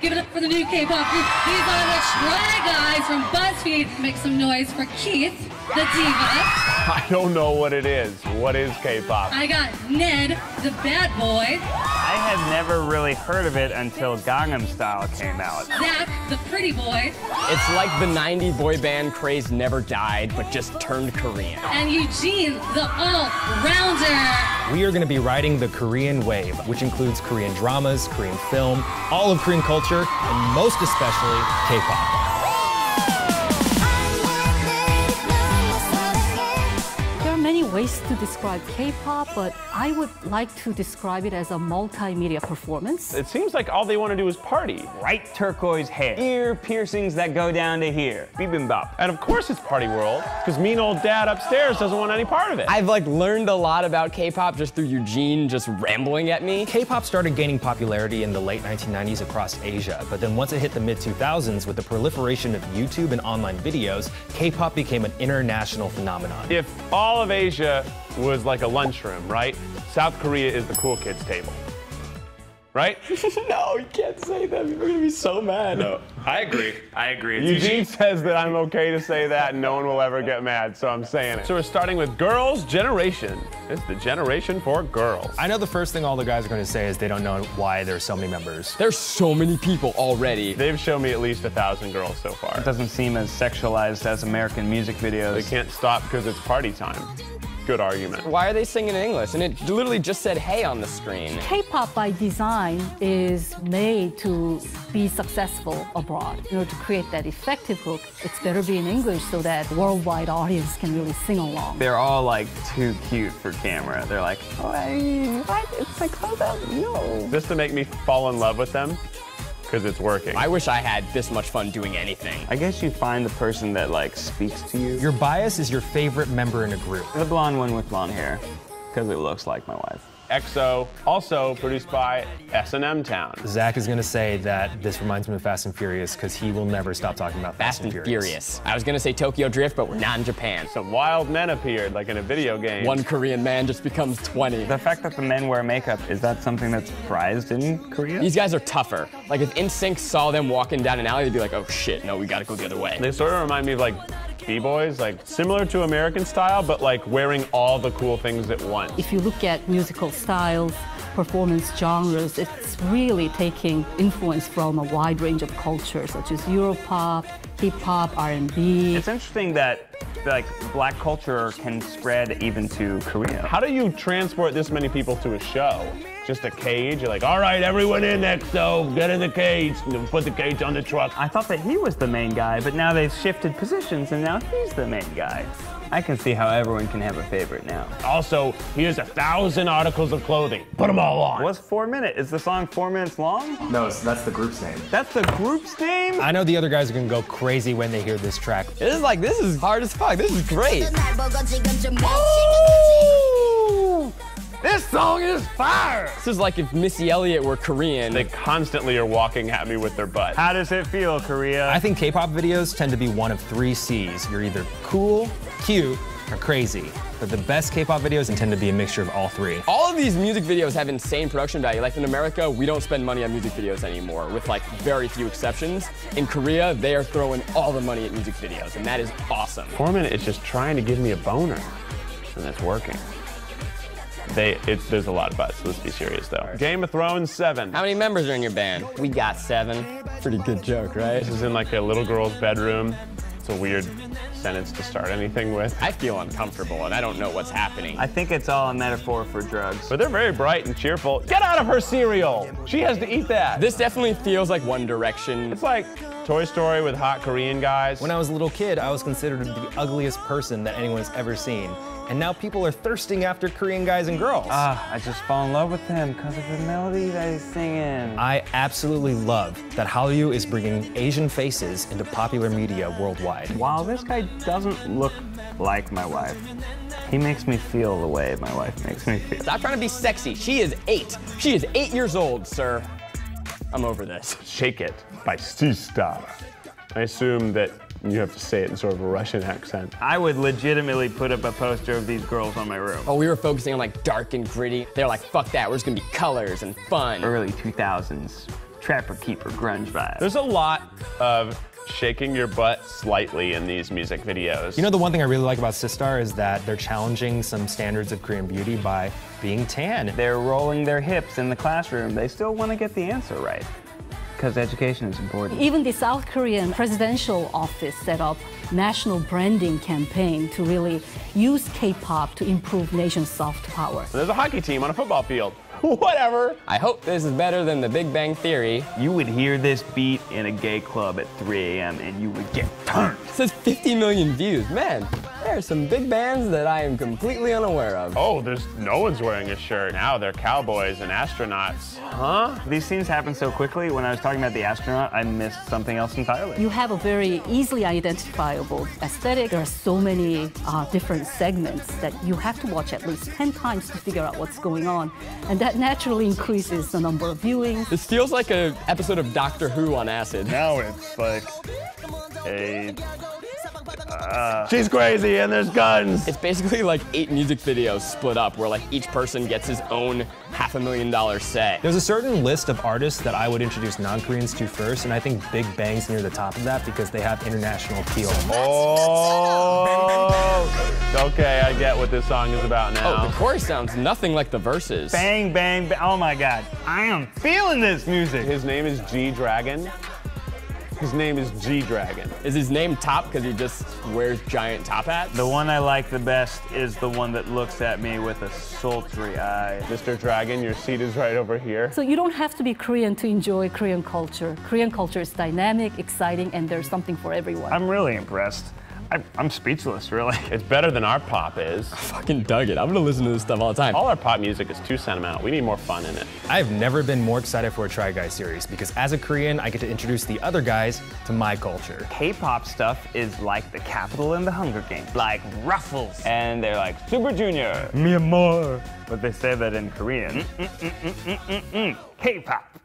Give it up for the new K-pop group. These are the Try Guys from Buzzfeed. Make some noise for Keith, the diva. I don't know what it is. What is K-pop? I got Ned, the bad boy. I had never really heard of it until Gangnam Style came out. Zach, the pretty boy. It's like the 90s boy band craze never died, but just turned Korean. And Eugene, the all-rounder. We are going to be riding the Korean wave, which includes Korean dramas, Korean film, all of Korean culture, and most especially K-pop. Many ways to describe K-pop, but I would like to describe it as a multimedia performance. It seems like all they want to do is party. Bright turquoise hair, ear piercings that go down to here, bibimbap. And of course it's party world, because mean old dad upstairs doesn't want any part of it. I've learned a lot about K-pop just through Eugene just rambling at me. K-pop started gaining popularity in the late 1990s across Asia, but then once it hit the mid-2000s with the proliferation of YouTube and online videos, K-pop became an international phenomenon. If all of Asia was like a lunchroom, right? South Korea is the cool kids table. Right? No, you can't say that. People are gonna be so mad. No, I agree. I agree. Eugene says that I'm okay to say that and no one will ever get mad, so I'm saying it. So we're starting with Girls' Generation. It's the generation for girls. I know the first thing all the guys are going to say is they don't know why there's so many members. There's so many people already. They've shown me at least 1,000 girls so far. It doesn't seem as sexualized as American music videos. They can't stop because it's party time. Good argument. Why are they singing in English? And it literally just said hey on the screen. K-pop by design is made to be successful abroad. In order to create that effective hook, it's better be in English so that worldwide audience can really sing along. They're all too cute for camera. They're like, oh, what? It's like, oh, no. Just to make me fall in love with them, because it's working. I wish I had this much fun doing anything. I guess you find the person that speaks to you. Your bias is your favorite member in a group. The blonde one with blonde hair, because it looks like my wife. EXO, also produced by S&M Town. Zach is going to say that this reminds him of Fast and Furious because he will never stop talking about Fast and Furious. I was going to say Tokyo Drift, but we're not in Japan. Some wild men appeared, like in a video game. One Korean man just becomes 20. The fact that the men wear makeup, is that something that's prized in Korea? These guys are tougher. If NSYNC saw them walking down an alley, they'd be like, oh shit, no, we gotta go the other way. They sort of remind me of B-boys, similar to American style, but wearing all the cool things at once. If you look at musical styles, performance genres, it's really taking influence from a wide range of cultures, such as Europop, hip-hop, R&B. It's interesting that black culture can spread even to Korea. How do you transport this many people to a show? Just a cage? You're like, all right, everyone in EXO, get in the cage. Put the cage on the truck. I thought that he was the main guy, but now they've shifted positions and now he's the main guy. I can see how everyone can have a favorite now. Also, here's 1,000 articles of clothing. Put them all on. What's 4 minutes? Is the song 4 minutes long? No, that's the group's name. That's the group's name? I know the other guys are going to go crazy when they hear this track. This is hard as fuck. This is great. Ooh! This song is fire! This is like if Missy Elliott were Korean. They constantly are walking at me with their butt. How does it feel, Korea? I think K-pop videos tend to be one of 3 C's. You're either cool, cute, or crazy. But the best K-pop videos tend to be a mixture of all 3. All of these music videos have insane production value. In America, we don't spend money on music videos anymore, with very few exceptions. In Korea, they are throwing all the money at music videos, and that is awesome. Foreman is just trying to give me a boner, and that's working. There's a lot of butts. Let's be serious, though. Game of Thrones 7. How many members are in your band? We got 7. Pretty good joke, right? This is in a little girl's bedroom. It's a weird sentence to start anything with. I feel uncomfortable and I don't know what's happening. I think it's all a metaphor for drugs. But they're very bright and cheerful. Get out of her cereal! She has to eat that. This definitely feels like One Direction. It's like Toy Story with hot Korean guys. When I was a little kid, I was considered the ugliest person that anyone has ever seen. And now people are thirsting after Korean guys and girls. I just fall in love with him because of the melody that he's singing. I absolutely love that Hallyu is bringing Asian faces into popular media worldwide. While this guy doesn't look like my wife, he makes me feel the way my wife makes me feel. Stop trying to be sexy. She is 8. She is 8 years old, sir. I'm over this. Shake It by SISTAR. I assume that you have to say it in sort of a Russian accent. I would legitimately put up a poster of these girls on my room. Oh, we were focusing on dark and gritty. They're like, fuck that, we're just gonna be colors and fun. Early 2000s Trapper Keeper grunge vibe. There's a lot of shaking your butt slightly in these music videos. You know, the one thing I really like about SISTAR is that they're challenging some standards of Korean beauty by being tan. They're rolling their hips in the classroom. They still want to get the answer right, because education is important. Even the South Korean presidential office set up national branding campaign to really use K-pop to improve nation's soft power. There's a hockey team on a football field. Whatever. I hope this is better than the Big Bang Theory. You would hear this beat in a gay club at 3 a.m. and you would get turned. It says 50 million views. Man, there are some big bands that I am completely unaware of. Oh, no one's wearing a shirt. Now they're cowboys and astronauts. Huh? These scenes happen so quickly. When I was talking about the astronaut, I missed something else entirely. You have a very easily identifiable aesthetic. There are so many different segments that you have to watch at least 10 times to figure out what's going on. And that naturally increases the number of viewings. This feels like an episode of Doctor Who on acid. Now it's like a... She's crazy and there's guns. It's basically like 8 music videos split up where like each person gets his own $500,000 set. There's a certain list of artists that I would introduce non-Koreans to first, and I think Big Bang's near the top of that because they have international appeal. Oh, okay, I get what this song is about now. Oh, the chorus sounds nothing like the verses. Bang, bang, bang. Oh my God. I am feeling this music. His name is G-Dragon. His name is G-Dragon. Is his name Top because he just wears giant top hats? The one I like the best is the one that looks at me with a sultry eye. Mr. Dragon, your seat is right over here. So you don't have to be Korean to enjoy Korean culture. Korean culture is dynamic, exciting, and there's something for everyone. I'm really impressed. I'm speechless, really. It's better than our pop is. I fucking dug it. I'm gonna listen to this stuff all the time. All our pop music is too sentimental. We need more fun in it. I've never been more excited for a Try Guys series because as a Korean, I get to introduce the other guys to my culture. K-pop stuff is like the Capitol in the Hunger Games, like Ruffles. And they're like, Super Junior, mi amor. But they say that in Korean. K-pop.